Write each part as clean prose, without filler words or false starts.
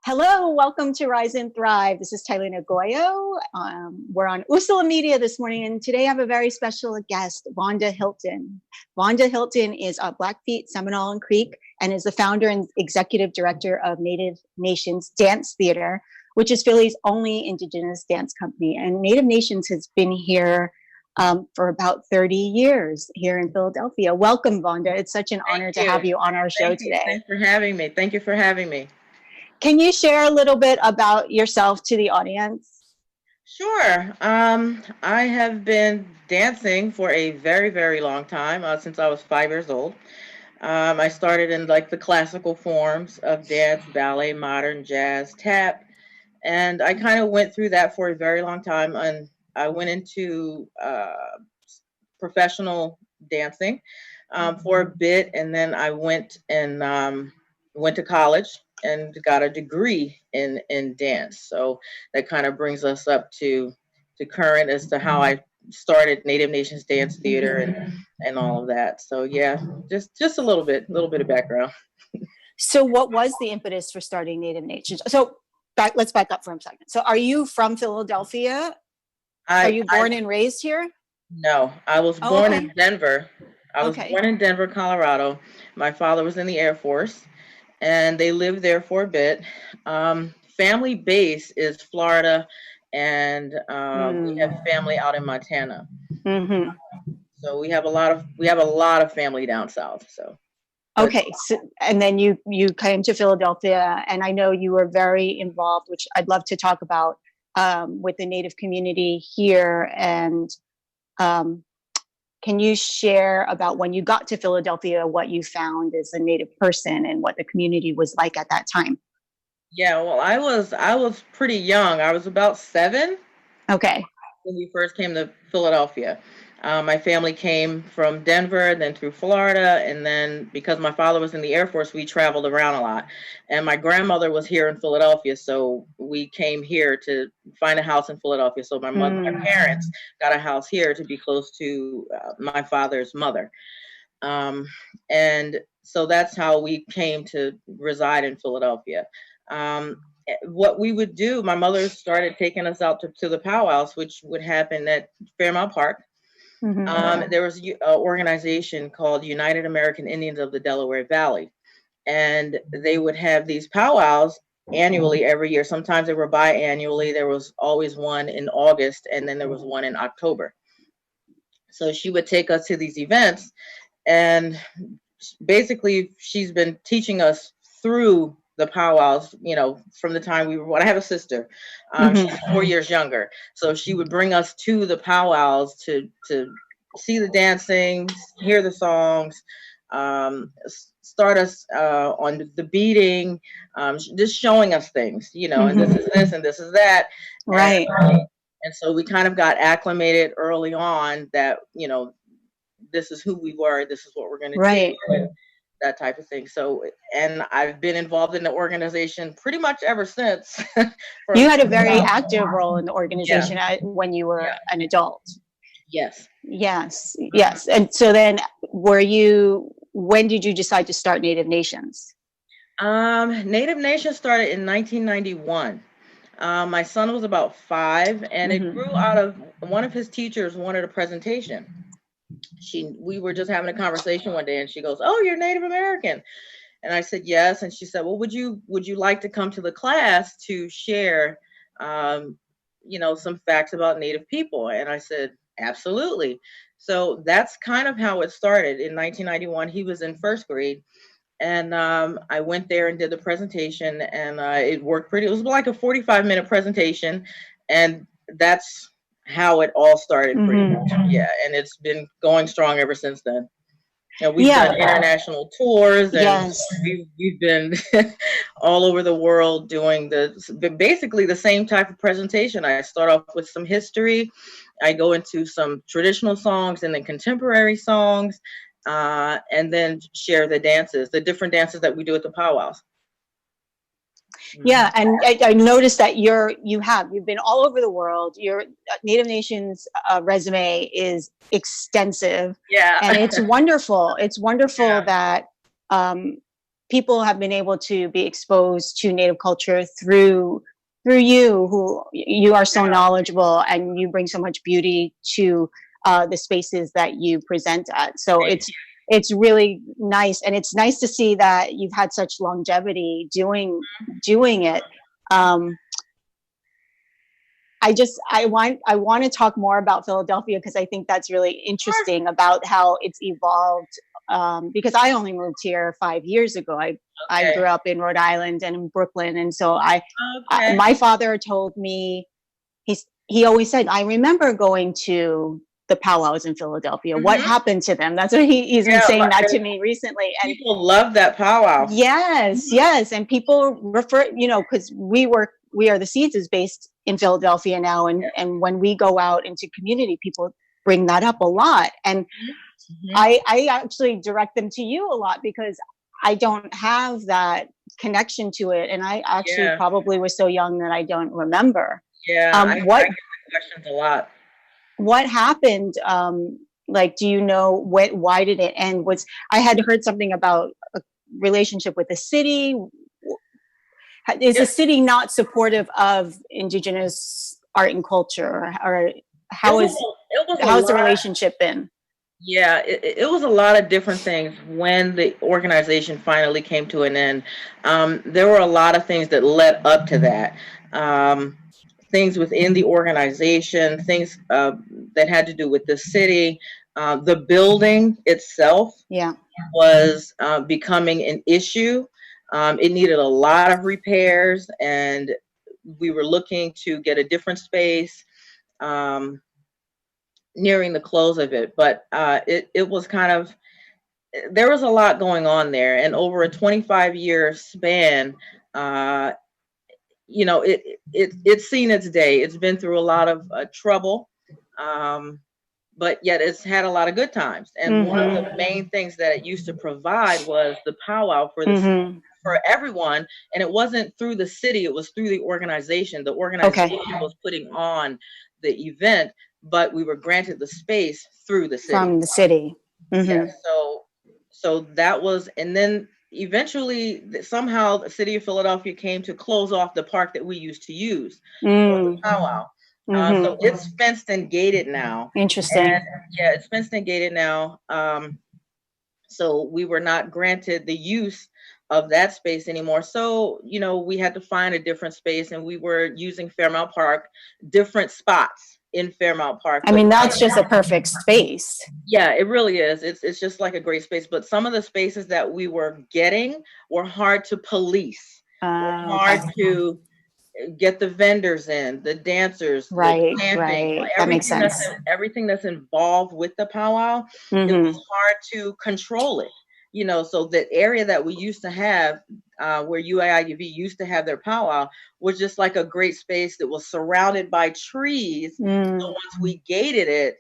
Hello, welcome to Rise and Thrive. This is Tailinh Agoyo. We're on Usula Media this morning, and today I have a very special guest, Vaughnda Hilton. Vaughnda Hilton is a Blackfeet, Seminole, and Creek, and is the founder and executive director of Native Nations Dance Theater, which is Philly's only Indigenous dance company. And Native Nations has been here for about 30 years here in Philadelphia. Welcome, Vaughnda. It's such an honor to have you on our show today. Thanks for having me. Thank you for having me. Can you share a little bit about yourself to the audience? Sure. I have been dancing for a very, very long time, since I was 5 years old. I started in like the classical forms of dance, ballet, modern, jazz, tap, and I kind of went through that for a very long time. And I went into professional dancing for a bit, and then I went to college and got a degree in dance. So that kind of brings us up to current as to how I started Native Nations Dance Theater and all of that. So yeah, just a little bit of background. So what was the impetus for starting Native Nations? So let's back up for a second. So are you from Philadelphia? Are you born and raised here? No, I was born in Denver. I was born in Denver, Colorado. My father was in the Air Force, and they lived there for a bit. Family base is Florida, and we have family out in Montana. Mm-hmm. So we have a lot of family down south. So. Okay, so, and then you came to Philadelphia, and I know you were very involved, which I'd love to talk about, with the Native community here. And can you share about when you got to Philadelphia, what you found as a Native person and what the community was like at that time? Yeah, well, I was pretty young. I was about 7. Okay. When we first came to Philadelphia. My family came from Denver, then through Florida, and then because my father was in the Air Force, we traveled around a lot. And my grandmother was here in Philadelphia, so we came here to find a house in Philadelphia. So my parents got a house here to be close to my father's mother. And so that's how we came to reside in Philadelphia. What we would do, my mother started taking us out to the powwows, which would happen at Fairmount Park. Mm-hmm. There was an organization called United American Indians of the Delaware Valley, and they would have these powwows annually every year. Sometimes they were biannually. There was always one in August, and then there was one in October. So she would take us to these events, and basically she's been teaching us through the powwows, from the time we were born. I have a sister. She's 4 years younger. So she would bring us to the powwows to see the dancing, hear the songs, start us on the beating, just showing us things, and this is this and this is that. Right. And so we kind of got acclimated early on that, this is who we were, this is what we're going to do. That type of thing. So, and I've been involved in the organization pretty much ever since. You had a very active role in the organization when you were an adult. Yes. And so then when did you decide to start Native Nations? Native Nations started in 1991. My son was about 5, and it grew out of one of his teachers wanted a presentation. We were just having a conversation one day, and she goes, "Oh, you're Native American." And I said, "Yes." And she said, "Well, would you like to come to the class to share, some facts about Native people?" And I said, "Absolutely." So that's kind of how it started. In 1991, he was in 1st grade, and I went there and did the presentation, and it worked it was like a 45-minute presentation, and that's how it all started pretty much. Yeah, and it's been going strong ever since then. We've done international tours, and we've been all over the world doing basically the same type of presentation. I start off with some history, I go into some traditional songs and then contemporary songs, and then share the different dances that we do at the powwows. Yeah, and I noticed that you've been all over the world. Your Native Nations resume is extensive. Yeah, and it's wonderful. It's wonderful that people have been able to be exposed to Native culture through you, who you are so knowledgeable and you bring so much beauty to the spaces that you present at. So it's really nice, and it's nice to see that you've had such longevity doing it. I want to talk more about Philadelphia, because I think that's really interesting about how it's evolved. Because I only moved here 5 years ago. I grew up in Rhode Island and in Brooklyn, and so my father told me, he always said, I remember going to the powwows in Philadelphia. What happened to them? That's what he's been saying that to me recently. And people love that powwow. Yes, and people refer, because we are the Seeds is based in Philadelphia now, and when we go out into community, people bring that up a lot, and I actually direct them to you a lot, because I don't have that connection to it, and I actually probably was so young that I don't remember. I get the questions a lot. What happened? Like, do you know why did it end? I had heard something about a relationship with the city. Is the city not supportive of Indigenous art and culture, or how's the relationship been? Yeah, it was a lot of different things when the organization finally came to an end. There were a lot of things that led up to that. Things within the organization, things that had to do with the city. The building itself was becoming an issue. It needed a lot of repairs, and we were looking to get a different space. Nearing the close of it, but it was kind of, there was a lot going on there, and over a 25-year span, it's seen its day. It's been through a lot of trouble, but yet it's had a lot of good times. And one of the main things that it used to provide was the powwow for the for everyone, and it wasn't through the city; it was through the organization. The organization was putting on the event, but we were granted the space through the city. From the city. Yeah, so that was, and then eventually somehow the city of Philadelphia came to close off the park that we used to use for the powwow. So it's fenced and gated now. Interesting. And, it's fenced and gated now. So we were not granted the use of that space anymore. So, we had to find a different space, and we were using Fairmount Park, different spots in Fairmount Park. I mean, that's just a perfect space. Yeah, it really is. It's just like a great space. But some of the spaces that we were getting were hard to police, hard to get the vendors in, the dancers, right, the camping, right. That makes sense. Everything that's involved with the powwow, it was hard to control it. So the area that we used to have, where UAIDV used to have their powwow, was just like a great space that was surrounded by trees. So once we gated it,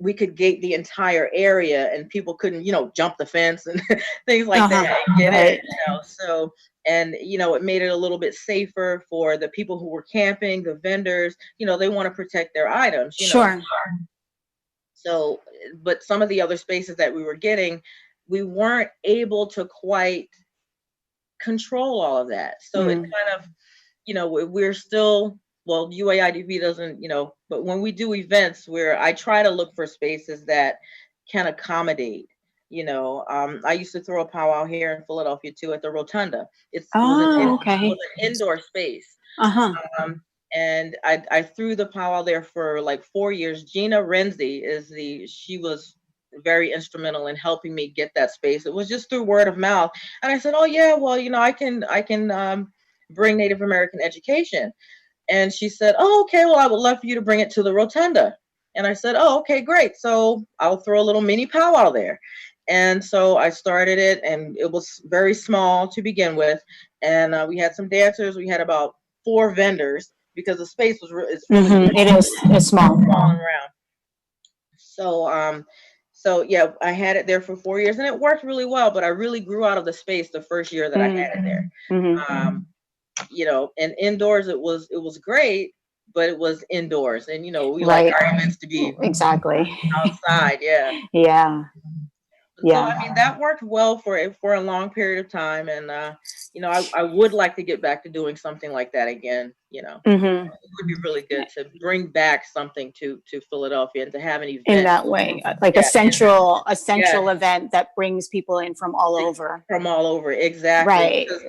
we could gate the entire area, and people couldn't, jump the fence and things like that. So, and, it made it a little bit safer for the people who were camping, the vendors, they want to protect their items. Sure. So, but some of the other spaces that we were getting, we weren't able to quite control all of that. So it kind of, we're still, well, UAIDV doesn't, but when we do events, I try to look for spaces that can accommodate, I used to throw a powwow here in Philadelphia too, at the Rotunda. It was an indoor space. And I threw the powwow there for like 4 years. Gina Renzi she was very instrumental in helping me get that space. It was just through word of mouth. And I said, oh yeah, well, I can bring Native American education. And she said, oh, okay, well, I would love for you to bring it to the Rotunda. And I said, oh, okay, great. So I'll throw a little mini powwow there. And so I started it, and it was very small to begin with. And we had some dancers. We had about 4 vendors, because the space was really, it's small. Around. So yeah, I had it there for 4 years, and it worked really well, but I really grew out of the space the first year that I had it there. And indoors it was great, but it was indoors, and we like our events to be exactly outside. Yeah. So I mean that worked well for a long period of time, and you know, I would like to get back to doing something like that again. You know, Mm-hmm. it would be really good to bring back something to Philadelphia and to have an In event. that way, like Yeah, a yeah, central event that brings people in from all over. from all over, exactly, Right. because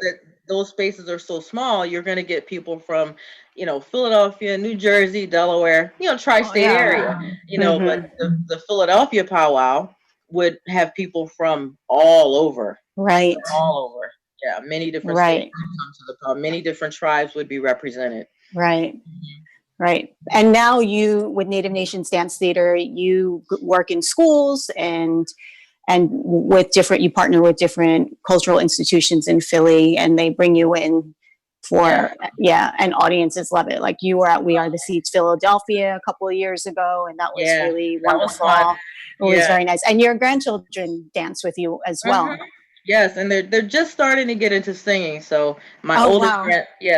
those spaces are so small. You're going to get people from, you know, Philadelphia, New Jersey, Delaware, you know, Oh, tri-state yeah. area. You know, but Mm-hmm. the Philadelphia powwow would have people from all over, Right. all over. Yeah, many different states Right. would come to the powwow. Many different tribes would be represented. Right. Right. And now you, with Native Nations Dance Theater, you work in schools and with different, you partner with different cultural institutions in Philly, and they bring you in Yeah. for, and audiences love it. Like you were at We Are the Seeds Philadelphia a couple of years ago, and that was Yeah, really that was fun. wonderful. It was Yeah. very nice. And your grandchildren dance with you as well. Yes, and they're just starting to get into singing. So Oh, wow.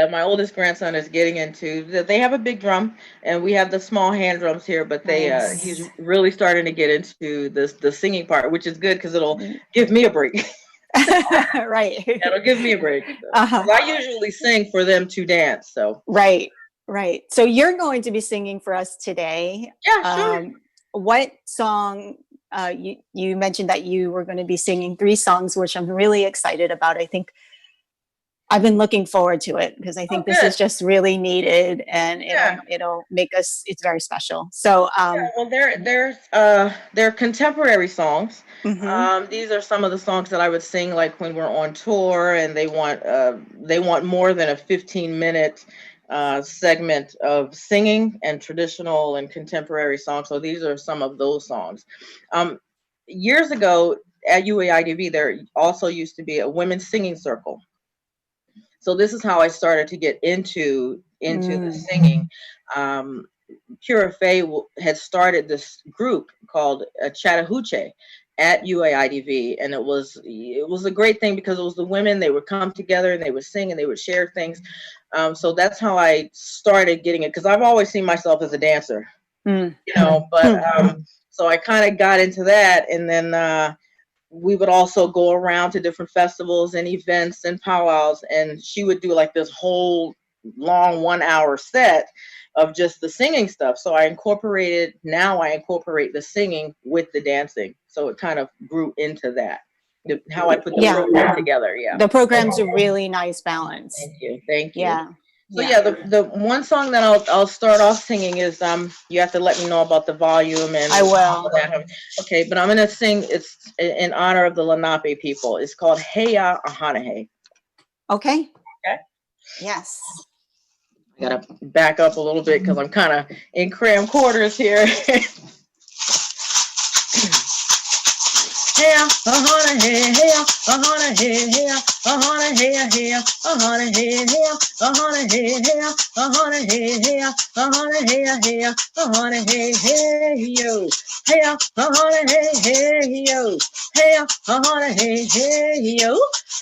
my oldest grandson is getting into. They have a big drum, and we have the small hand drums here. But he's Nice. really starting to get into the singing part, which is good because it'll give me a break. Right. It'll give me a break. So. Uh-huh. 'Cause I usually sing for them to dance. So Right. Right. So you're going to be singing for us today. yeah, sure. What song? You mentioned that you were going to be singing 3 songs, which I'm really excited about. I think I've been looking forward to it because I think this is just really needed, and it'll make us. It's very special. So Well, they're contemporary songs. mhm. These are some of the songs that I would sing like when we're on tour, and they want more than a 15-minute segment of singing and traditional and contemporary songs. So these are some of those songs. Years ago at UAIDV, there also used to be a women's singing circle. So this is how I started to get into the singing. Pura Fay had started this group called Chattahoochee at UAIDV, and it was a great thing because it was the women. They would come together and they would sing and they would share things. So that's how I started getting it, because I've always seen myself as a dancer, you know. But so I kind of got into that, and then we would also go around to different festivals and events and powwows, and she would do like this whole long 1-hour set of just the singing stuff. So now I incorporate the singing with the dancing. So it kind of grew into that, how I put the program together. Yeah. The program's a really nice balance. Thank you. Thank you. Yeah. So the one song that I'll start off singing is you have to let me know about the volume and I will. all that. Okay, but I'm gonna sing. It's in honor of the Lenape people. It's called Heya Ahanahe. Okay. Okay. Yes. I gotta back up a little bit because I'm kind of in cramped quarters here. Heya Ahanahe, Heya Ahanahe, Heya Ahanahe, Heya Ahanahe, Heya Ahanahe, Heya Ahanahe, Heya Ahanahe, Heya Ahanahe, hey yo, Heya Ahanahe, hey yo, Heya Ahanahe, hey yo,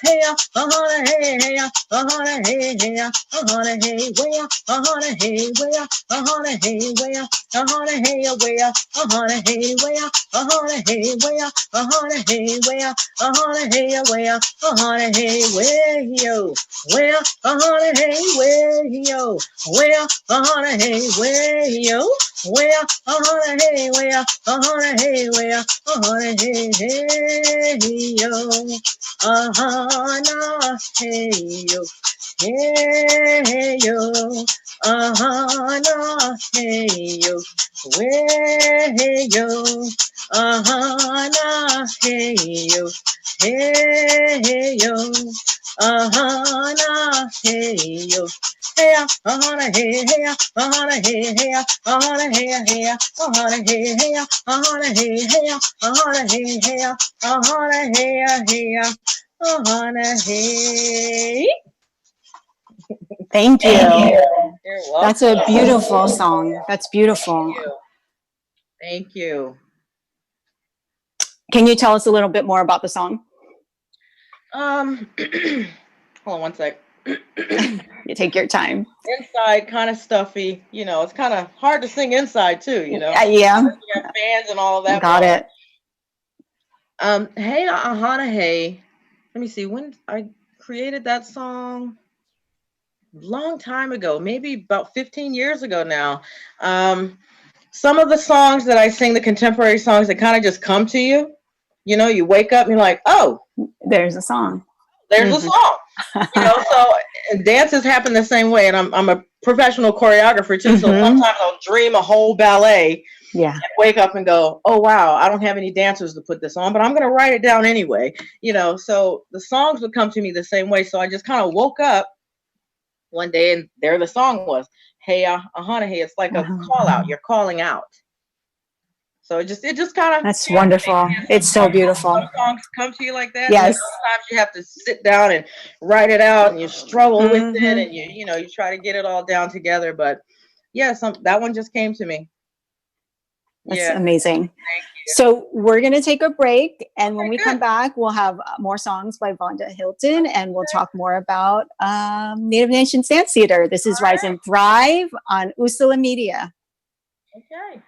Heya Ahanahe, Heya Ahanahe, Heya Ahanahe, Weya Ahanahe, Weya Ahanahe, Weya Ahanahe, Weya Ahanahe, Weya Ahanahe, Weya Ahanahe, Weya Ahanahe, Weya Ahanahe, way yo, Weya Ahanahe, way yo, Weya Ahanahe, way yo, Weya Ahanahe, Weya Ahanahe, Weya Ahanahe, hey yo, Ahana, hey yo, hey yo, Ahana, hey yo, way yo, Ahana, hey yo, hey yo, Ahana, hey yo, heya, ahana, hey, heya, ahana, hey, heya, ahana, hey, heya, ahana, hey, heya, ahana, hey, heya, ahana, hey, heya, ahana, hey, heya, ahana, hey. Thank you. You're welcome. That's a beautiful song. That's beautiful. Thank you. Can you tell us a little bit more about the song? Hold on one sec. You take your time. Inside, kind of stuffy. You know, it's kind of hard to sing inside too. You know. Yeah. You got fans and all of that. Got it. Hey, Ahana, hey. Let me see. When I created that song, long time ago, maybe about 15 years ago now. Some of the songs that I sing, the contemporary songs that kind of just come to you. You know, you wake up and you're like, oh, There's a song. there's a song. You know, so dances happen the same way. And I'm a professional choreographer too. So sometimes I'll dream a whole ballet. Yeah. And wake up and go, oh, wow, I don't have any dancers to put this on, but I'm going to write it down anyway. You know, so the songs would come to me the same way. So I just kind of woke up one day and there the song was, hey, Ahana, hey. It's like a call out. You're calling out. So it just kind of. That's wonderful. It's so beautiful. Some songs come to you like that. Yes. And sometimes you have to sit down and write it out and you struggle with it and you try to get it all down together. But yeah, that one just came to me. That's amazing. So we're going to take a break. And when we come back, we'll have more songs by Vaughnda Hilton and we'll talk more about Native Nations Dance Theater. This is Rise and Thrive on Usula Media. Okay.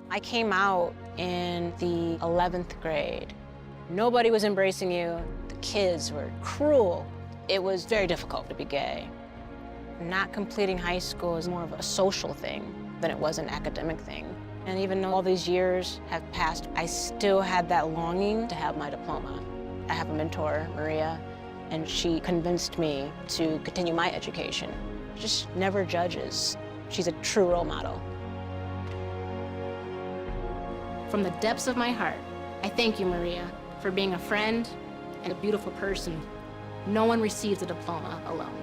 I came out in the 11th grade. Nobody was embracing you. The kids were cruel. It was very difficult to be gay. Not completing high school is more of a social thing than it was an academic thing. And even though all these years have passed, I still had that longing to have my diploma. I have a mentor, Maria, and she convinced me to continue my education. Just never judges. She's a true role model. From the depths of my heart, I thank you, Maria, for being a friend and a beautiful person. No one receives a diploma alone,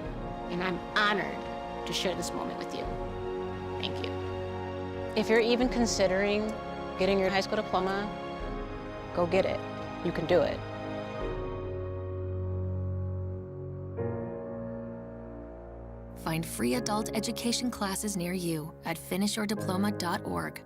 and I'm honored to share this moment with you. Thank you. If you're even considering getting your high school diploma, go get it. You can do it. Find free adult education classes near you at finishyourdiploma.org.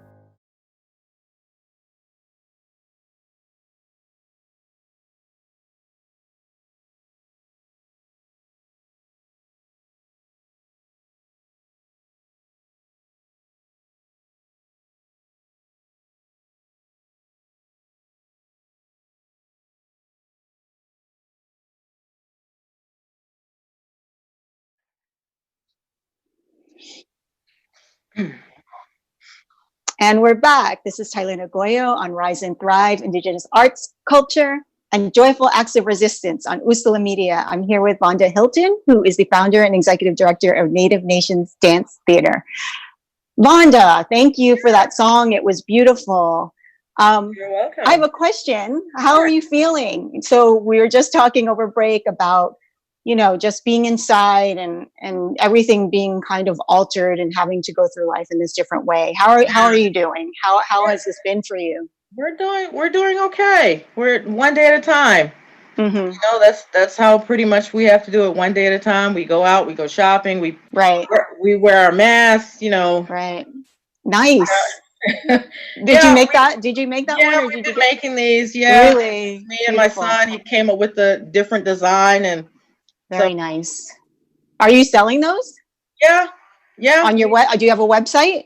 And we're back. This is Tailinh Agoyo on Rise and Thrive, Indigenous Arts, Culture, and Joyful Acts of Resistance on Usula Media. I'm here with Vaughnda Hilton, who is the founder and executive director of Native Nations Dance Theater. Vaughnda, thank you for that song. It was beautiful. You're welcome. I have a question. How are you feeling? So we were just talking over break about, you know, just being inside and everything being kind of altered and having to go through life in this different way. How are you doing? How has this been for you? We're doing okay. We're one day at a time. You know, that's how pretty much we have to do it, one day at a time. We go out, we go shopping, we wear our masks, you know. Right. Nice. Did you make that one? Yeah, Or we've did you been making these. Yeah. Really? Me and my son, he came up with a different design and very nice. Are you selling those? Yeah. Yeah. On your do you have a website?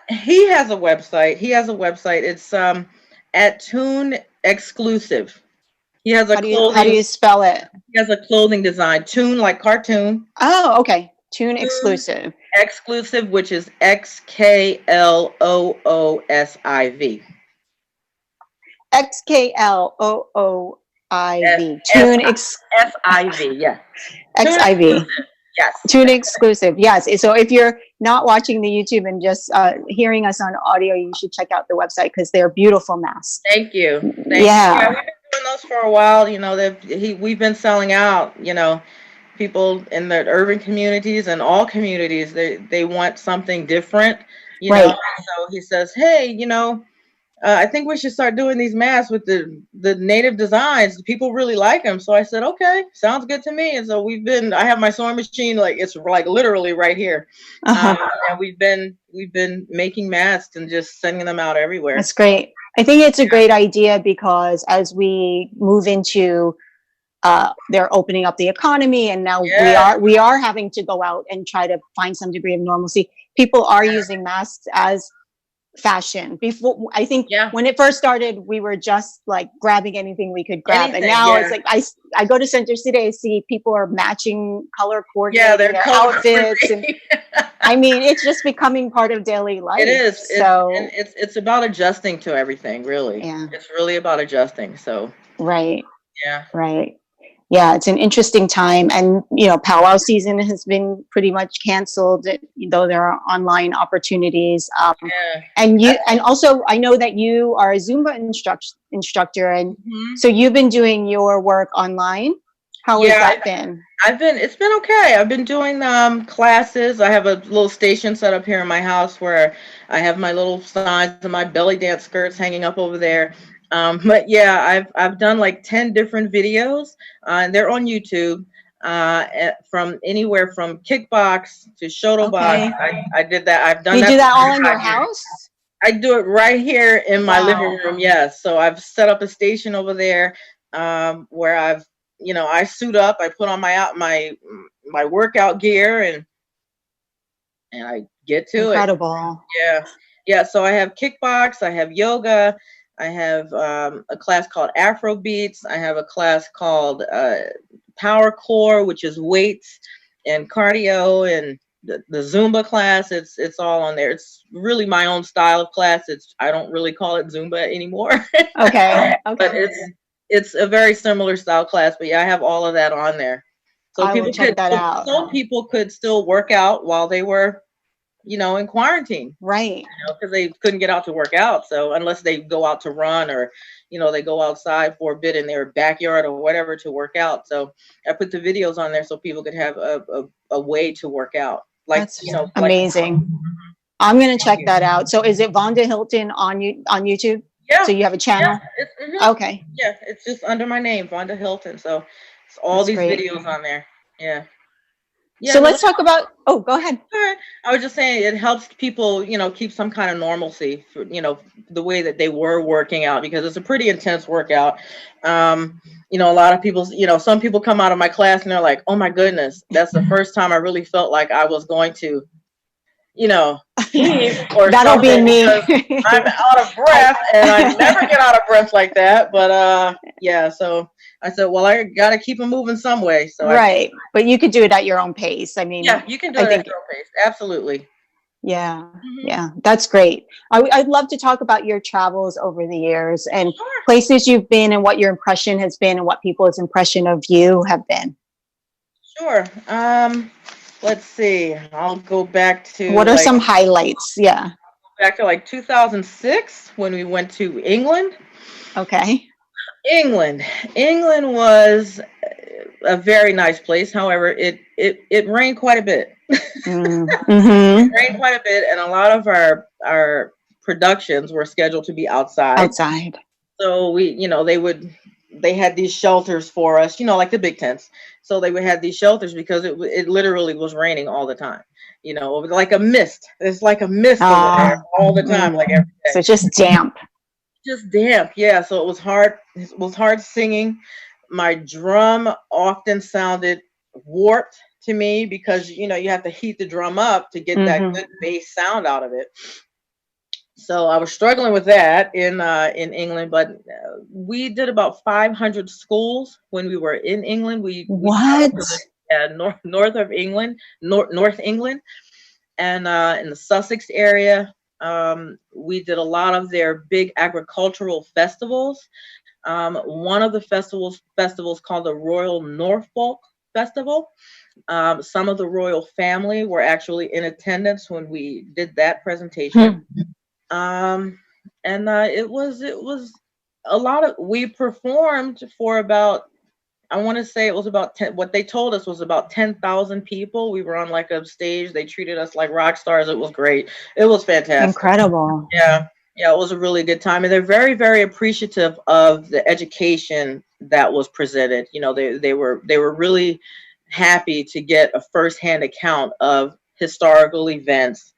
He has a website. It's at Tune Exclusive. He has a clothing. How do you spell it? He has a clothing design. Tune, like cartoon. Oh, okay. Tune Exclusive. Exclusive, which is XKLOOSIV. XKLOOIV. Tune SIV. Yeah. XIV. Yes. Tune Exclusive. Yes. So if you're not watching the YouTube and just hearing us on audio, you should check out the website because they're beautiful masks. Thank you. Yeah. We've been doing those for a while. You know, we've been selling out. You know, people in the urban communities and all communities, they want something different. You know, so he says, hey, you know, I think we should start doing these masks with the native designs. People really like them. So I said, okay, sounds good to me. And so I have my sewing machine, like it's like literally right here. And we've been making masks and just sending them out everywhere. That's great. I think it's a great idea because as we move into they're opening up the economy, and now we are having to go out and try to find some degree of normalcy. People are using masks as fashion. Before, I think when it first started, we were just like grabbing anything we could grab, and now it's like I go to Center City, I see people are matching, color coordinating their outfits, and I mean, it's just becoming part of daily life. It is. So it's about adjusting to everything, really. Yeah. It's really about adjusting. So right. Yeah. Right. Yeah, it's an interesting time, and powwow season has been pretty much canceled, though there are online opportunities. And also I know that you are a Zumba instructor, and so you've been doing your work online. How has that been? It's been okay. I've been doing classes. I have a little station set up here in my house where I have my little signs and my belly dance skirts hanging up over there. But yeah, I've done like 10 different videos, and they're on YouTube, from anywhere from kickbox to shoto box. I did that. I've done that. You do that all in your years. house? I do it right here in my living room. Yes. So I've set up a station over there, where I suit up, I put on my workout gear, and I get to Incredible. it. Yeah. So I have kickbox, I have yoga, I have a class called Afro Beats. I have a class called Power Core, which is weights and cardio, and the Zumba class. It's all on there. It's really my own style of class. I don't really call it Zumba anymore. Okay. But it's a very similar style class. But yeah, I have all of that on there. So people check that out. So people could still work out while they were in quarantine. Right. Because they couldn't get out to work out. So unless they go out to run, or, they go outside for a bit in their backyard or whatever to work out. So I put the videos on there so people could have a way to work out. That's amazing. I'm going to check that out. So is it Vaughnda Hilton on YouTube? Yeah. So you have a channel? Yeah, Okay. Yeah. It's just under my name, Vaughnda Hilton. So it's all these videos on there. Yeah. So let's talk about, go ahead. I was just saying it helps people, keep some kind of normalcy for, the way that they were working out, because it's a pretty intense workout. A lot of people, some people come out of my class and they're like, oh my goodness, that's the first time I really felt like I was going to, or that'll be me. I'm out of breath, and I never get out of breath like that. But yeah, so I said, well, I got to keep them moving some way. So right, but you could do it at your own pace. I mean, yeah, you can do it at your own pace. Absolutely. Yeah, yeah, that's great. I'd love to talk about your travels over the years and places you've been, and what your impression has been, and what people's impression of you have been. Sure. Let's see. I'll go back to. What are some highlights? Yeah. Back to like 2006 when we went to England. Okay. England was a very nice place. However, it rained quite a bit. It rained quite a bit, and a lot of our productions were scheduled to be outside. So they had these shelters for us, like the big tents. So they would have these shelters because it literally was raining all the time, like a mist. It's like a mist over there all the time, like every day. So just damp. Just damp, yeah. So it was hard. It was hard singing. My drum often sounded warped to me because you have to heat the drum up to get that good bass sound out of it. So I was struggling with that in England, but we did about 500 schools when we were in England. We north of England, North England, and in the Sussex area. We did a lot of their big agricultural festivals. One of the festivals called the Royal Norfolk Festival. Some of the royal family were actually in attendance when we did that presentation. It was a lot of, we performed for about, I want to say it was about 10, what they told us was about 10,000 people. We were on like a stage. They treated us like rock stars. It was great. It was fantastic. Incredible. Yeah. Yeah, it was a really good time, and they're very, very appreciative of the education that was presented. You know, they were really happy to get a firsthand account of historical events,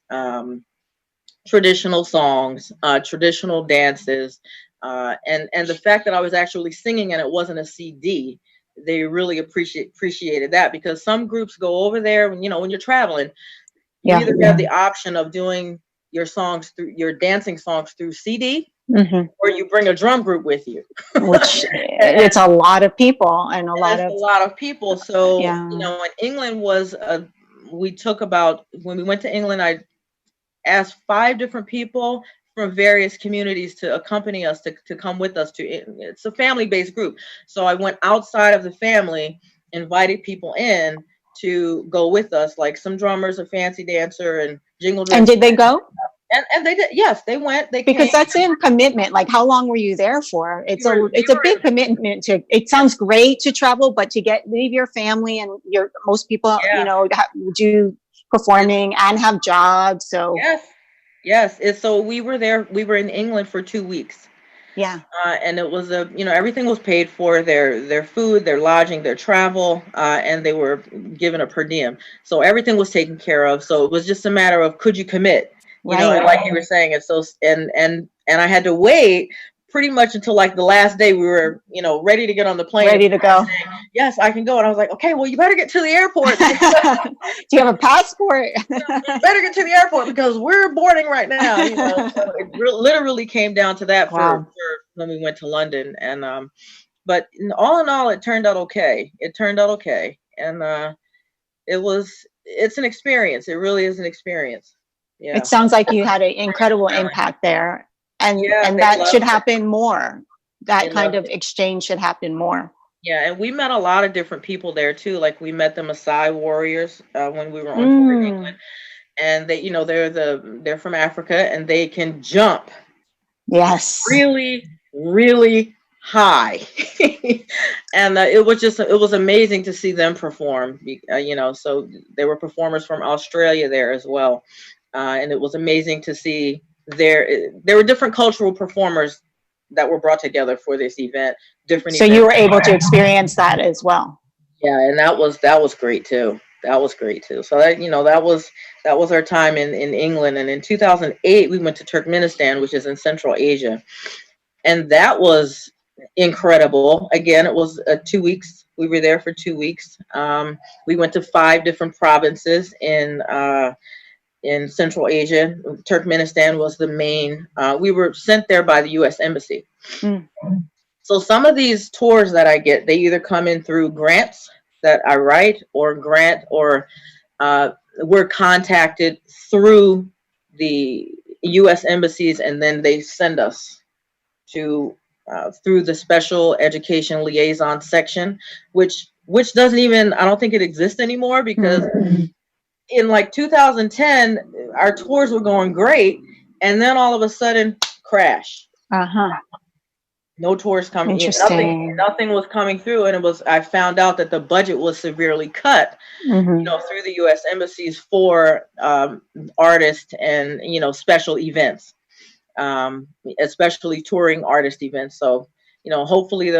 um, traditional songs, traditional dances, and the fact that I was actually singing and it wasn't a CD. They really appreciated that, because some groups go over there when, when you're traveling, you Yeah. either have the option of doing your dancing songs through CD, Hmm. or you bring a drum group with you. Which and, it's a lot of people and a lot it's of, a lot of people. So, yeah. in England we took about, when we went to England, I asked 5 different people from various communities to accompany us, to come with us. It's a family-based group. So I went outside of the family, invited people in to go with us, like some drummers, a fancy dancer, and jingle And dress. did they go? And they did. Yes, they went. They Because came. that's in commitment. Like, how long were you there for? It's We it's a were big commitment to, it sounds great to travel, but to leave your family and most people, Yeah. do performing and have jobs. So Yes. So we were there. We were in England for 2 weeks. yeah. And it was everything was paid for, their food, their lodging, their travel, and they were given a per diem. So everything was taken care of. So it was just a matter of, could you commit? Right. And like you were saying, it's so, and I had to wait pretty much until like the last day we were, ready to get on the plane. Ready to go. Saying, yes, I can go. And I was like, okay, well, you better get to the airport. Do you have a passport? Better get to the airport, because we're boarding right now. So it literally came down to that. Wow. for when we went to London, and but all in all, it turned out okay. And it's an experience. It really is an experience. Yeah. It sounds like you had an incredible impact there, and Yeah, that should happen more. That They kind of loved it. exchange should happen more. Yeah, and we met a lot of different people there too. Like, we met the Maasai warriors when we were on tour in England, and they're from Africa, and they can jump Yes. really, really high. And it was amazing to see them perform. So there were performers from Australia there as well, and it was amazing to see there were different cultural performers that were brought together for this event. So you were able to experience that as well. Yeah, and that was great too. So that was our time in England. And in 2008 we went to Turkmenistan, which is in Central Asia, and that was incredible. Again, it was 2 weeks. We were there for 2 weeks. We went to 5 different provinces in Central Asia. Turkmenistan was the main. We were sent there by the U.S. Embassy. So some of these tours that I get, they either come in through grants that I write, or we're contacted through the U.S. embassies, and then they send us to through the special education liaison section, which doesn't even, I don't think it exists anymore, because in like 2010 our tours were going great, and then all of a sudden, crash. No tours coming in. Nothing was coming through, and I found out that the budget was severely cut, through the U.S. embassies for artists and special events, especially touring artist events. So hopefully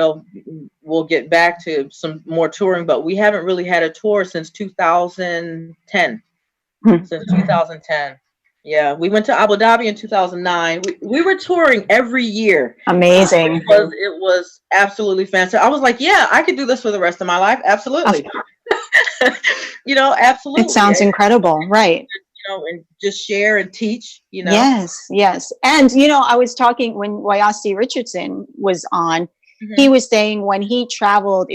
we'll get back to some more touring, but we haven't really had a tour since 2010. Since 2010. Yeah, we went to Abu Dhabi in 2009. We were touring every year. Amazing. It was absolutely fantastic. I was like, yeah, I could do this for the rest of my life. Absolutely. Absolutely. It sounds incredible, right? And just share and teach, Yes. And, I was talking when Wayasi Richardson was on, he was saying when he traveled,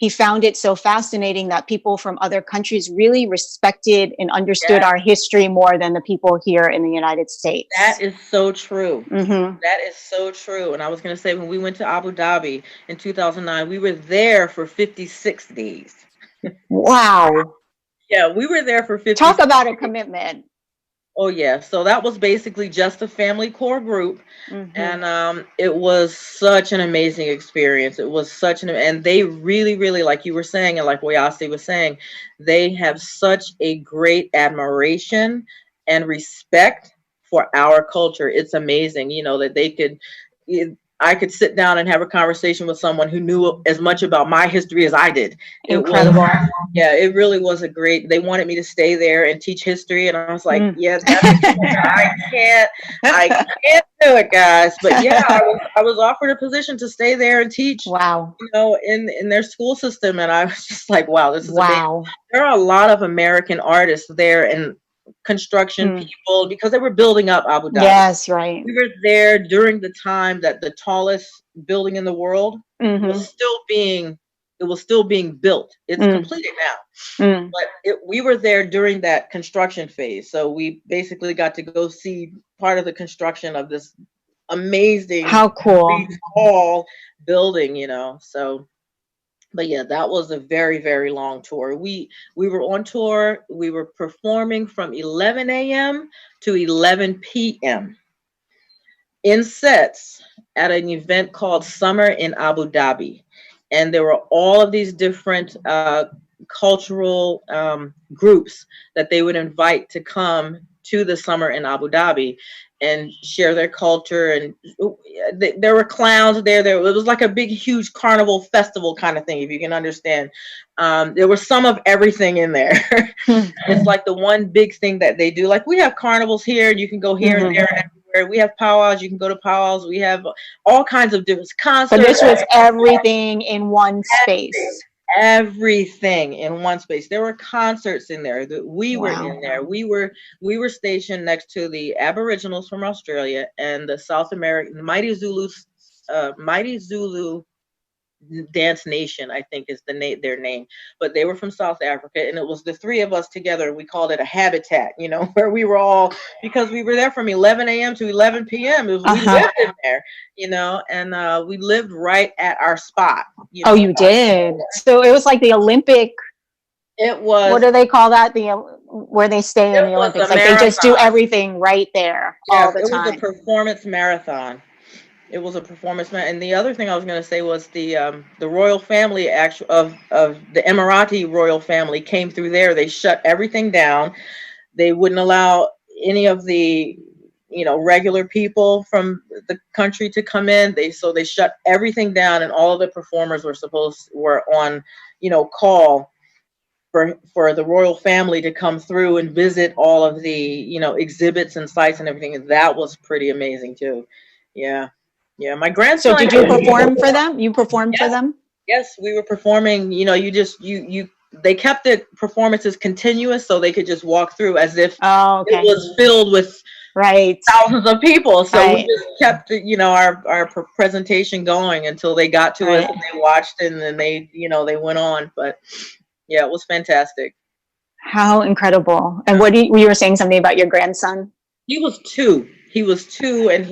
he found it so fascinating that people from other countries really respected and understood our history more than the people here in the United States. That is so true. That is so true. And I was going to say, when we went to Abu Dhabi in 2009, we were there for 56 days. Wow. Yeah, we were there for 56 Talk about a commitment. Oh, yeah. So that was basically just a family core group. And it was such an amazing experience. It was and they really, really, like you were saying, and like Wayasi was saying, they have such a great admiration and respect for our culture. It's amazing, you know, that I could sit down and have a conversation with someone who knew as much about my history as I did. Incredible. It really was they wanted me to stay there and teach history. And I was like, yeah, I can't do it, guys. But yeah, I was offered a position to stay there and teach, Wow. you know, in their school system. And I was just like, wow, this is wow. amazing. There are a lot of American artists there and construction people, because they were building up Abu Dhabi. Yes, right. We were there during the time that the tallest building in the world was still being built. It's completed now, but we were there during that construction phase. So we basically got to go see part of the construction of this amazing, how cool, tall building, you know. So, but yeah, that was a very, very long tour. We were on tour. We were performing from 11 a.m. to 11 p.m. in sets at an event called Summer in Abu Dhabi. And there were all of these different cultural groups that they would invite to come to the Summer in Abu Dhabi and share their culture. And there were clowns there. It was like a big, huge carnival festival kind of thing, if you can understand. There was some of everything in there. It's like the one big thing that they do. Like we have carnivals here, and you can go here and there and everywhere. We have powwows. You can go to powwows. We have all kinds of different concerts. But this was everything in one space. Everything in one space. There were concerts in there. We were in there. We were stationed next to the Aboriginals from Australia and the South American Mighty Zulu Dance Nation, I think is their name, but they were from South Africa, and it was the three of us together. We called it a habitat, you know, where we were all, because we were there from 11 a.m. to 11 p.m. We lived in there, you know, and we lived right at our spot. You know? Oh, you did. So it was like the Olympic. It was. What do they call that? Where they stay in the Olympics? Like they just do everything right there all the time. It was a performance marathon. It was a performance, and the other thing I was going to say was the royal family of the Emirati royal family came through there. They shut everything down. They wouldn't allow any of the, you know, regular people from the country to come in. They shut everything down, and all of the performers were on, you know, call for the royal family to come through and visit all of the, you know, exhibits and sites and everything. And that was pretty amazing too. Yeah. Yeah, my grandson. So did you perform for them? You performed for them? Yes, we were performing. You know, they kept the performances continuous so they could just walk through as if it was filled with thousands of people. So we just kept, you know, our presentation going until they got to us and they watched it, and then they, you know, they went on. But yeah, it was fantastic. How incredible. And you were saying something about your grandson? He was 2. And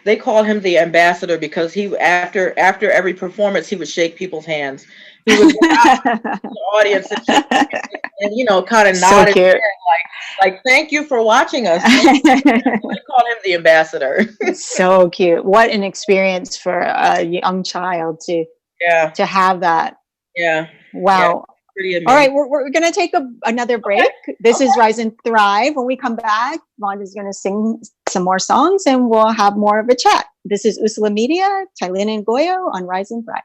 they called him the ambassador because after every performance, he would shake people's hands. He would go out to the audience and you know, kind of nod his head like, thank you for watching us. They called him the ambassador. So cute. What an experience for a young child to have that. Yeah. Wow. Yeah. All right, we're going to take another break. This is Rise and Thrive. When we come back, Vaughnda's going to sing some more songs and we'll have more of a chat. This is Usula Media, Tailinh and Agoyo on Rise and Thrive.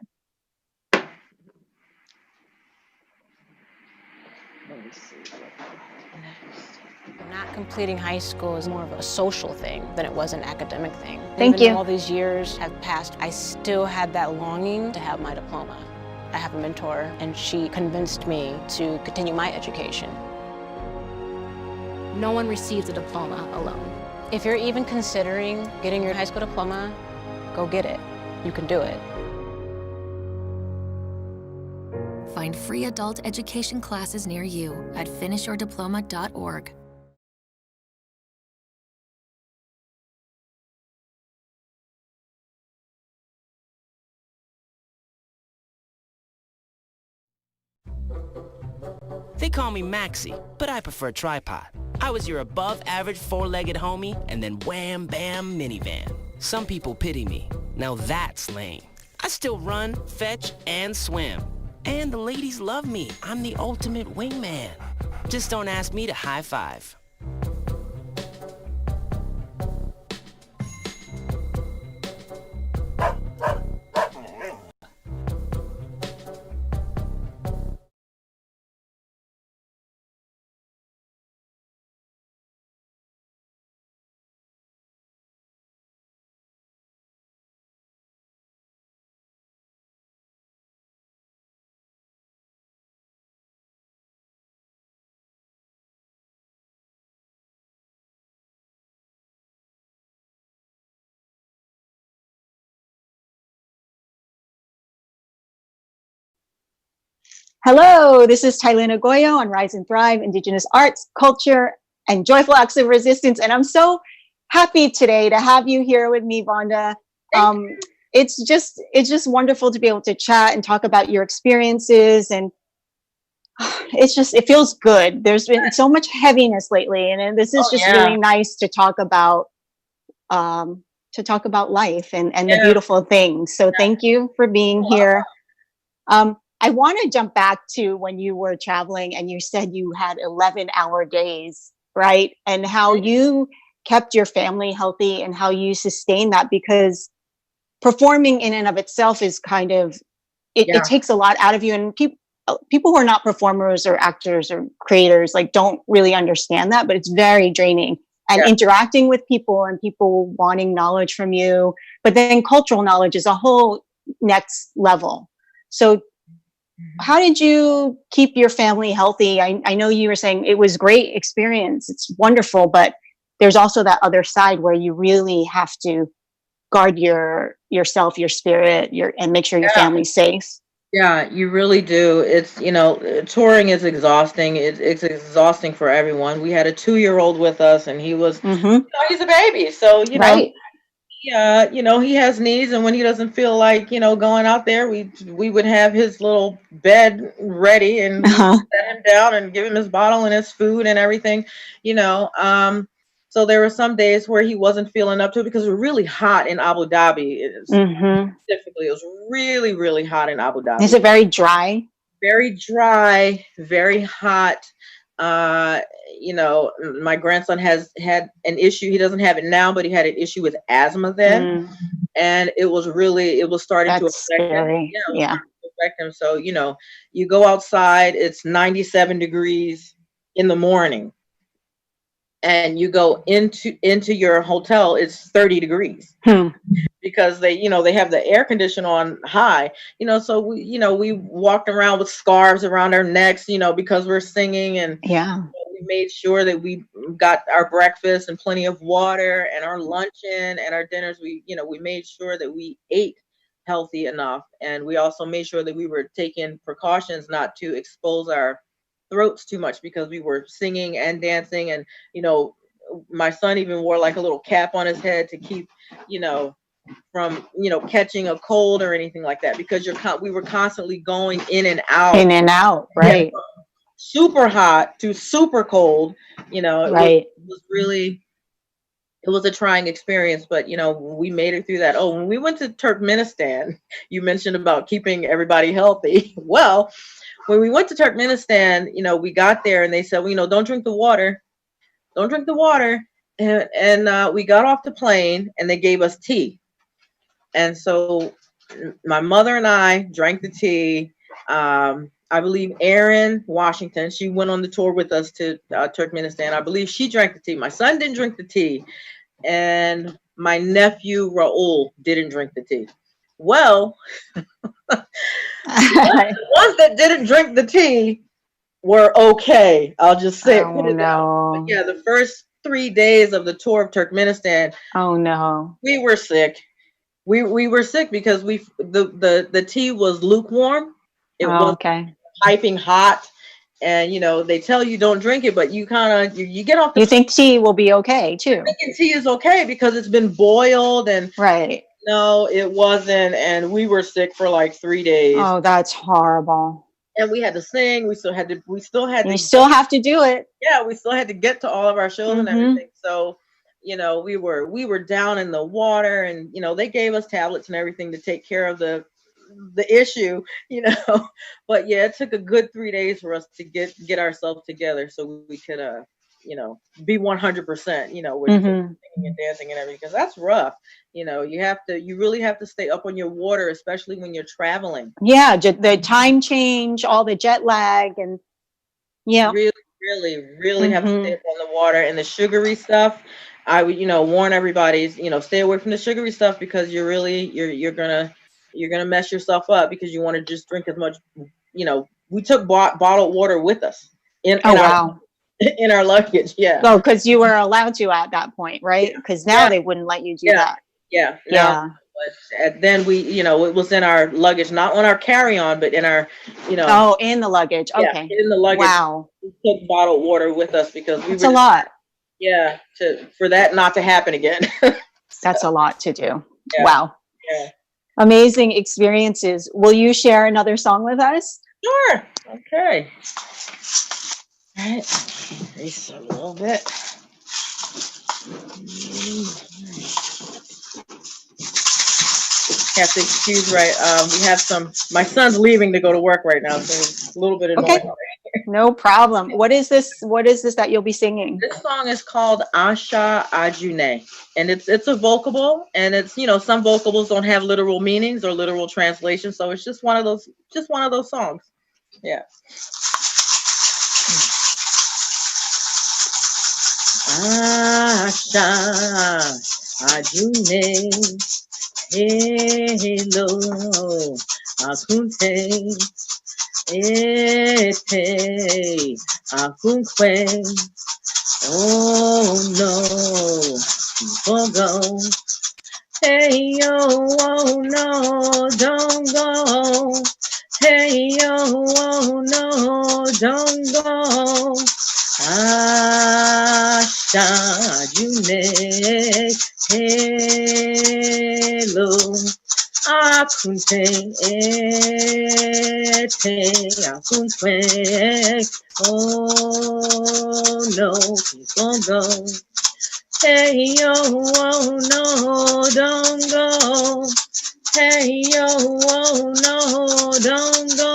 Not completing high school is more of a social thing than it was an academic thing. Thank you. Even though all these years have passed, I still had that longing to have my diploma. I have a mentor, and she convinced me to continue my education. No one receives a diploma alone. If you're even considering getting your high school diploma, go get it. You can do it. Find free adult education classes near you at finishyourdiploma.org. They call me Maxie, but I prefer tripod. I was your above-average four-legged homie, and then wham, bam, minivan. Some people pity me. Now that's lame. I still run, fetch, and swim. And the ladies love me. I'm the ultimate wingman. Just don't ask me to high five. Hello, this is Tailinh Agoyo on Rise and Thrive, Indigenous Arts, Culture, and Joyful Acts of Resistance. And I'm so happy today to have you here with me, Vaughnda. It's just wonderful to be able to chat and talk about your experiences, and it feels good. There's been so much heaviness lately, and this is really nice to talk about life and the beautiful things. So thank you for being here. I want to jump back to when you were traveling and you said you had 11-hour days, right? And how you kept your family healthy and how you sustained that, because performing in and of itself is kind of, it takes a lot out of you. And people who are not performers or actors or creators like don't really understand that, but it's very draining. And interacting with people and people wanting knowledge from you, but then cultural knowledge is a whole next level. So how did you keep your family healthy? I know you were saying it was a great experience. It's wonderful, but there's also that other side where you really have to guard yourself, your spirit, and make sure your family's safe. Yeah, you really do. It's, touring is exhausting. It's exhausting for everyone. We had a 2-year-old with us, and he was, he's a baby. So, Right. Yeah, he has needs, and when he doesn't feel like, going out there, we would have his little bed ready and set him down and give him his bottle and his food and everything, So there were some days where he wasn't feeling up to it because it was really hot in Abu Dhabi. Specifically, it was really, really hot in Abu Dhabi. Is it very dry? Very dry, very hot. My grandson has had an issue. He doesn't have it now, but he had an issue with asthma then. And it was starting to affect him. Yeah. Affect him. So, you go outside, it's 97 degrees in the morning. And you go into your hotel, it's 30 degrees. Because they have the air conditioner on high, so we walked around with scarves around our necks, because we're singing, and we made sure that we got our breakfast and plenty of water and our luncheon and our dinners. We made sure that we ate healthy enough, and we also made sure that we were taking precautions not to expose our throats too much, because we were singing and dancing, and my son even wore like a little cap on his head to keep from catching a cold or anything like that, because we were constantly going in and out, right? Super hot to super cold, right. It was a trying experience, but we made it through that. Oh, when we went to Turkmenistan, you mentioned about keeping everybody healthy. Well, when we went to Turkmenistan, we got there and they said, well, don't drink the water, and we got off the plane and they gave us tea. And so my mother and I drank the tea. I believe Erin Washington, she went on the tour with us to Turkmenistan. I believe she drank the tea. My son didn't drink the tea. And my nephew, Raul, didn't drink the tea. Well, the ones that didn't drink the tea were okay. I'll just say it. But yeah, the first 3 days of the tour of Turkmenistan. Oh, no. We were sick. We were sick because the tea was lukewarm. It was piping hot, and they tell you don't drink it, but you kind of you get off. You think tea will be okay too? I'm thinking tea is okay because it's been boiled, and right. No, it wasn't, and we were sick for like 3 days. Oh, that's horrible. And we had to sing. We still had to. You still have to do it. Yeah, we still had to get to all of our shows and everything. So. We were down in the water, and they gave us tablets and everything to take care of the issue, but yeah, it took a good 3 days for us to get ourselves together so we could be 100%, with singing and dancing and everything, because that's rough. You really have to stay up on your water, especially when you're traveling. Yeah, the time change, all the jet lag, and really have to stay up on the water. And the sugary stuff, I would warn everybody, stay away from the sugary stuff, because you're gonna mess yourself up, because you want to just drink as much. We took bottled water with us in our luggage. Yeah. Oh, because you were allowed to at that point, right? Because now they wouldn't let you do that. Yeah. And then we, it was in our luggage, not on our carry-on, but in our, Oh, in the luggage. yeah, Okay. in the luggage. Wow. We took bottled water with us because we That's were a lot. yeah, for that not to happen again. That's a lot to do. Yeah. Wow. Yeah. Amazing experiences. Will you share another song with us? Sure. Okay. All right. Erase a little bit. Have to excuse, right? We have my son's leaving to go to work right now, so it's a little bit annoying. Okay. No problem. What is this that you'll be singing? This song is called Asha Ajune, and it's a vocable, and it's, some vocables don't have literal meanings or literal translations, so it's just one of those songs. Yeah. Asha Ajune, hello, akunte, ete, akunkwe. Oh no, people go. Hey yo, oh no, don't go. Hey yo, oh no, don't go. Asha June, hello, akunte, ete, akunkwe. Oh no, people go. Hey yo, oh no, don't go. Hey yo, oh no, don't go.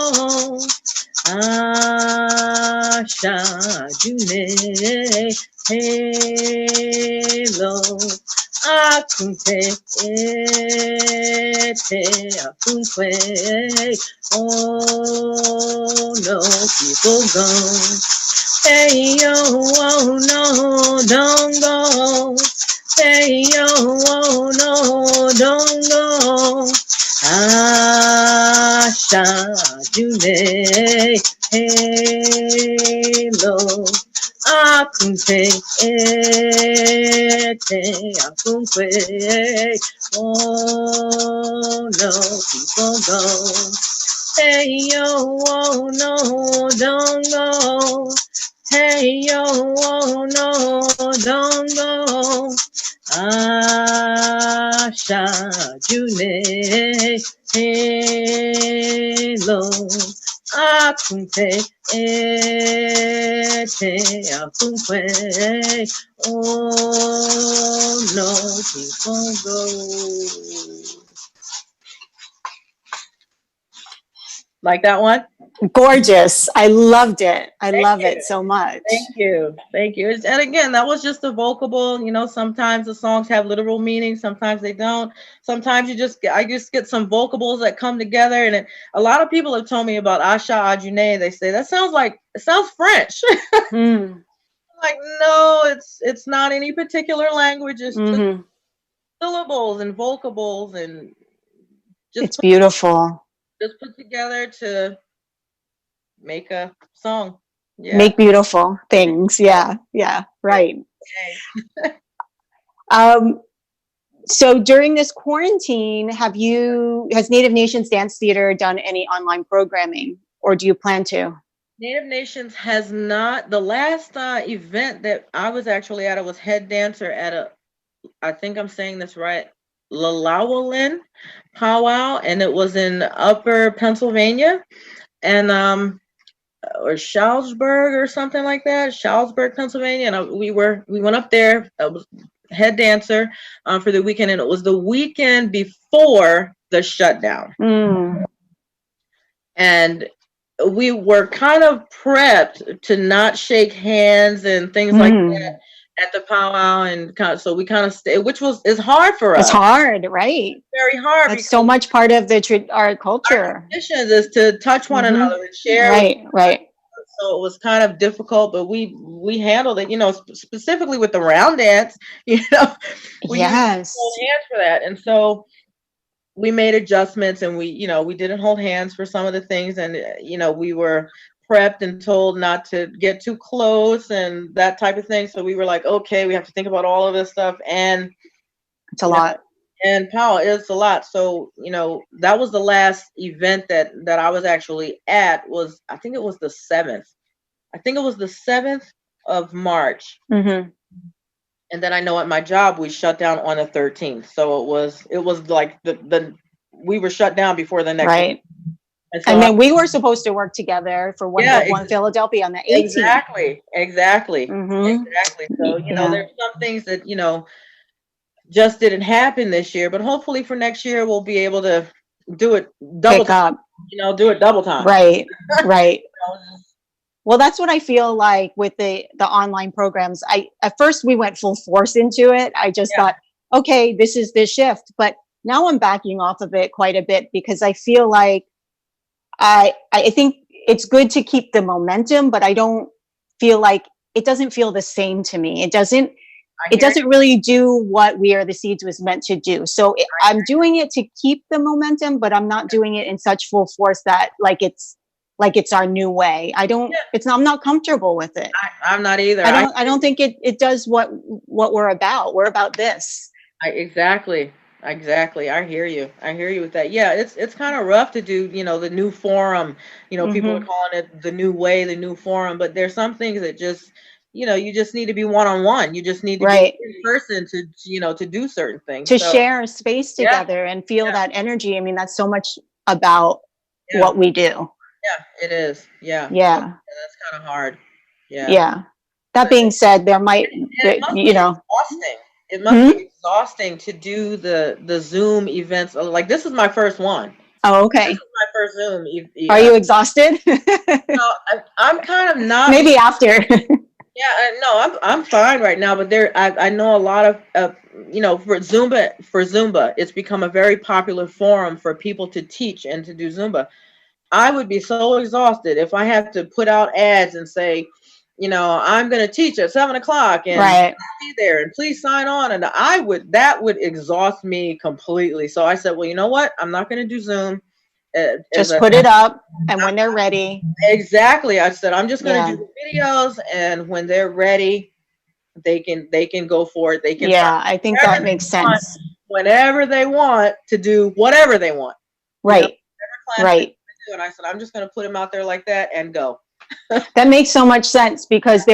Asha June, hello, akunte, ete, akunkwe. Oh no, people go. Hey yo, oh no, don't go. Hey yo, oh no, don't go. Asha June, hello, akunte, ete, akunkwe. Oh no, people go. Hey yo, oh no, don't go. Hey yo, oh no, don't go. Asha June, hello, akunte, ete, akunkwe. Oh no, people go. Like that one? Gorgeous. I loved it. I love it so much. Thank you. Thank you. And again, that was just a vocable. Sometimes the songs have literal meaning, sometimes they don't. Sometimes I just get some vocables that come together. And a lot of people have told me about Asha Ajune. They say it sounds French. Like, no, it's not any particular language. It's just syllables and vocables, and it's beautiful. Just put together to make a song. Yeah. Make beautiful things. Yeah. Yeah. Right. So during this quarantine, has Native Nations Dance Theater done any online programming, or do you plan to? Native Nations has not. The last event that I was actually at, I was head dancer at I think I'm saying this right, Lalawalin powwow, and it was in Upper Pennsylvania, and or Schaumburg or something like that, Schaumburg, Pennsylvania. And we went up there. I was head dancer for the weekend, and it was the weekend before the shutdown. And we were kind of prepped to not shake hands and things like that at the powwow, and so we kind of stayed, which is hard for us. It's hard, right? It's very hard. It's so much part of our culture. Our traditions is to touch one another and share. Right. So it was kind of difficult, but we handled it. Specifically with the round dance. We used to hold hands for that, and so we made adjustments, and we didn't hold hands for some of the things, and we were prepped and told not to get too close and that type of thing. So we were like, okay, we have to think about all of this stuff, and it's a lot. And Powell, it's a lot. So, that was the last event that I was actually at. Was I think it was the 7th. I think it was the 7th of March. Mm-hmm. And then I know at my job we shut down on the 13th. So it was like the we were shut down before the next Right. one. And so And then we were supposed to work together for one Philadelphia on the 18th. Exactly. Mm-hmm. So, there's some things that, just didn't happen this year, but hopefully for next year we'll be able to do it double Pick time. up. Do it double time. Right. Right. Well, that's what I feel like with the online programs. At first we went full force into it. I just thought, okay, this is the shift, but now I'm backing off of it quite a bit because I feel like I think it's good to keep the momentum, but I don't feel like it doesn't feel the same to me. It doesn't really do what We Are the Seeds was meant to do. So I'm doing it to keep the momentum, but I'm not doing it in such full force that like it's our new way. I'm not comfortable with it. I'm not either. I don't think it does what we're about. We're about this. Exactly. I hear you with that. Yeah, it's kind of rough to do, the new forum. People are calling it the new way, the new forum, but there's some things that just, you just need to be one-on-one. You just need to be in person to, to do certain things. To share a space together and feel that energy. I mean, that's so much about what we do. Yeah, it is. Yeah. Yeah. That's kind of hard. Yeah. Yeah. That being said, there might, exhausting. It must be exhausting to do the Zoom events. Like this is my first one. Oh, okay. This is my first Zoom. Are you exhausted? No, I'm kind of not. Maybe after. Yeah, no, I'm fine right now. But I know a lot of for Zumba, it's become a very popular forum for people to teach and to do Zumba. I would be so exhausted if I had to put out ads and say, I'm going to teach at 7:00 and be there and please sign on. And that would exhaust me completely. So I said, well, you know what? I'm not going to do Zoom. Just put it up. And when they're ready. Exactly. I said, I'm just going to do the videos. And when they're ready, they can go for it. They can. Yeah, I think that makes sense. Whenever they want to do whatever they want. Right. Right. And I said, I'm just going to put them out there like that and go. That makes so much sense because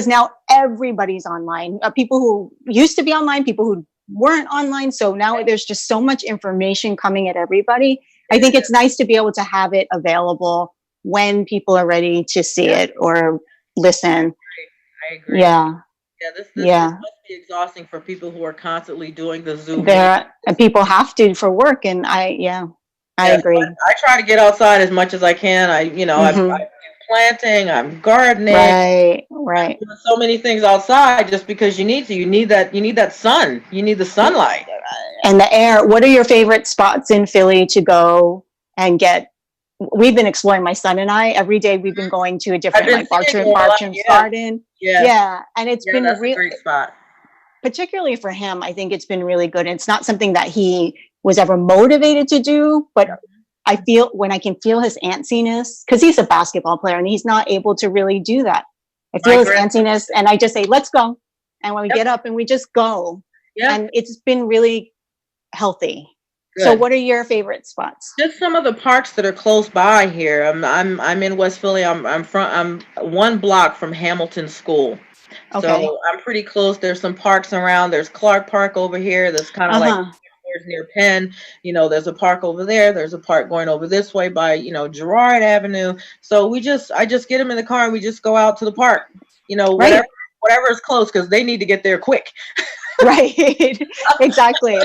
now everybody's online. People who used to be online, people who weren't online. So now there's just so much information coming at everybody. I think it's nice to be able to have it available when people are ready to see it or listen. I agree. Yeah. Yeah, this must be exhausting for people who are constantly doing the Zoom. And people have to for work. And I agree. I try to get outside as much as I can. I'm planting, I'm gardening. Right. I'm doing so many things outside just because you need to. You need that sun. You need the sunlight. And the air. What are your favorite spots in Philly to go and get? We've been exploring, my son and I. Every day we've been going to a different Bartram's garden. Yeah. And it's been a great spot. Particularly for him, I think it's been really good. And it's not something that he was ever motivated to do, but I feel when I can feel his antsiness, because he's a basketball player and he's not able to really do that. I feel his antsiness and I just say, let's go. And when we get up and we just go. Yeah. And it's been really healthy. Good. So what are your favorite spots? Just some of the parks that are close by here. I'm in West Philly. I'm 1 block from Hamilton School. Okay. So I'm pretty close. There's some parks around. There's Clark Park over here. That's kind of like near Penn. There's a park over there. There's a park going over this way by, Girard Avenue. So I just get them in the car and we just go out to the park, whatever is close because they need to get there quick. Right. Exactly.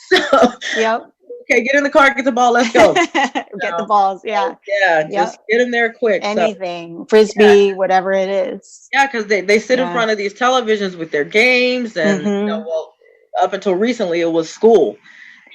So, yep. Okay, get in the car, get the ball, let's go. Get the balls, yeah. Yeah, just get them there quick. Anything, frisbee, whatever it is. Yeah, because they sit in front of these televisions with their games and, up until recently it was school.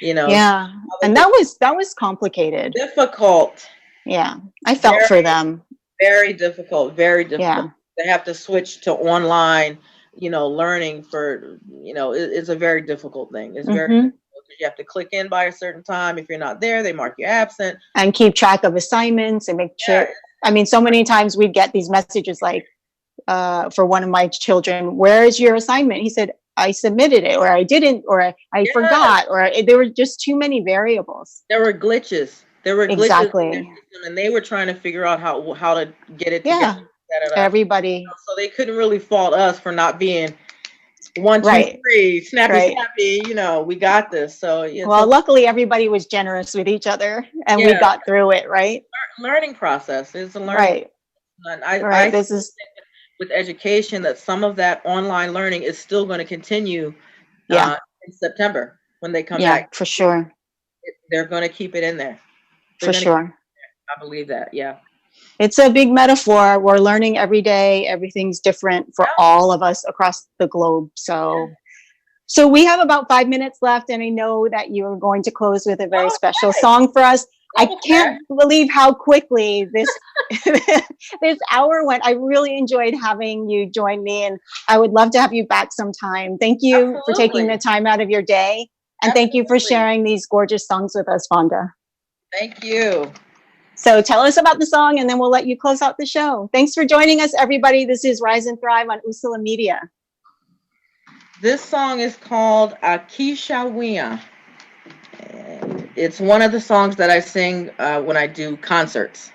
Yeah, and that was complicated. Difficult. Yeah, I felt for them. Very difficult. Yeah. They have to switch to online, learning for, it's a very difficult thing. It's very difficult because you have to click in by a certain time. If you're not there, they mark you absent. And keep track of assignments and make sure. I mean, so many times we'd get these messages like, for one of my children, where is your assignment? He said, I submitted it, or I didn't, or I forgot, or there were just too many variables. There were glitches. There were glitches in Exactly. their system, and they were trying to figure out how to get it Yeah. together. Set it up. Everybody. So they couldn't really fault us for not being 1, 2, Right. 3, snappy, Right. snappy. You know, we got this. So yeah. Well, So, luckily everybody was generous with each other, and we yeah, got through it, right? learning process. It's a learning. Right. And Right. I This is with education that some of that online learning is still going to continue yeah. in September when they come Yeah, back. for sure. They're going to keep it in there. For sure. I believe that. Yeah. It's a big metaphor. We're learning every day. Everything's different for all of us across the globe. So we have about 5 minutes left, and I know that you're going to close with a very special song for us. I can't believe how quickly this this hour went. I really enjoyed having you join me, and I would love to have you back sometime. Thank you for taking the time out of your day, and thank you for sharing these gorgeous songs with us, Vaughnda. Thank you. So tell us about the song, and then we'll let you close out the show. Thanks for joining us, everybody. This is Rise and Thrive on Usula Media. This song is called Akishawia. It's one of the songs that I sing when I do concerts.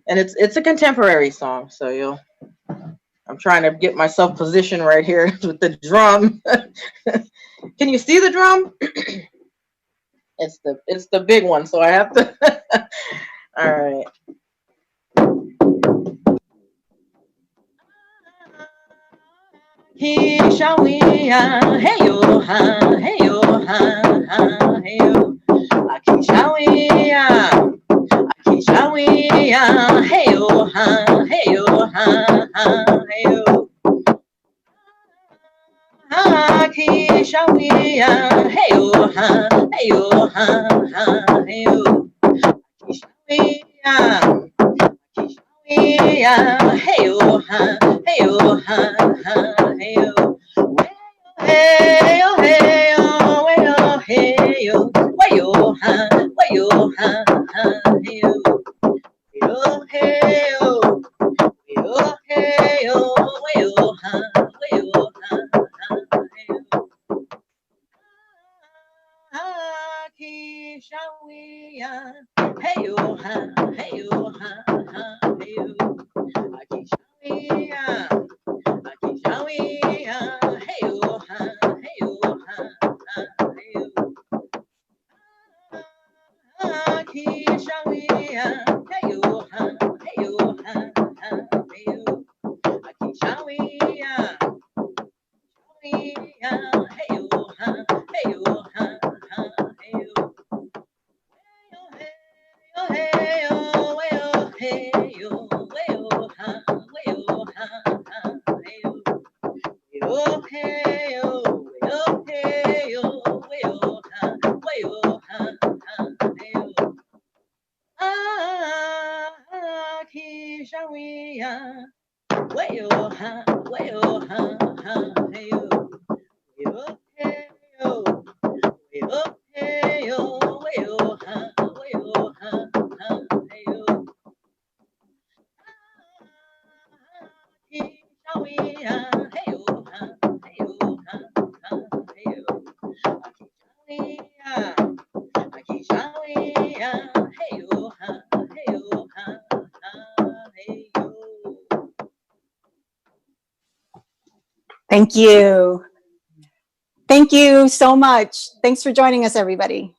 And it's a contemporary song, so I'm trying to get myself positioned right here with the drum. Can you see the drum? It's the big one, so I have to. All right. Akishawia, hey yo ha, hey yo ha, ha, hey yo. Akishawia, Akishawia, hey yo ha, hey yo ha, ha, hey yo. Akishawia, hey yo ha, hey yo ha, ha, hey yo. Akishawia. Yeah, hey yo, ha, hey yo, ha, ha, hey yo, hey yo, hey yo, hey yo, hey yo, hey yo, ha, hey yo, ha, ha, hey yo, hey yo, hey yo, hey yo, hey yo, ha, hey yo, ha, ha, hey yo. Akishawia, hey yo, ha, hey yo, ha, ha, hey yo. Akishawia, Akishawia, hey yo, ha, hey yo, ha, ha, hey yo. Akishawia, hey yo, ha, hey yo, ha, ha, hey yo. Akishawia, hey yo, ha, hey yo, ha, ha, hey yo. Hey yo, hey yo, hey yo, hey yo, ha, hey yo, ha, ha, hey yo. Hey yo, hey yo, hey yo, ha, hey yo, ha, ha, hey yo. Akishawia, hey yo, ha, hey yo, ha, ha, hey yo. Hey yo, hey yo, hey yo, hey yo, ha, hey yo, ha, ha, hey yo. Akishawia, hey yo, ha, hey yo, ha, ha, hey yo. Akishawia, Akishawia, hey yo, ha, hey yo, ha, ha, hey yo. Thank you. Thank you so much. Thanks for joining us, everybody.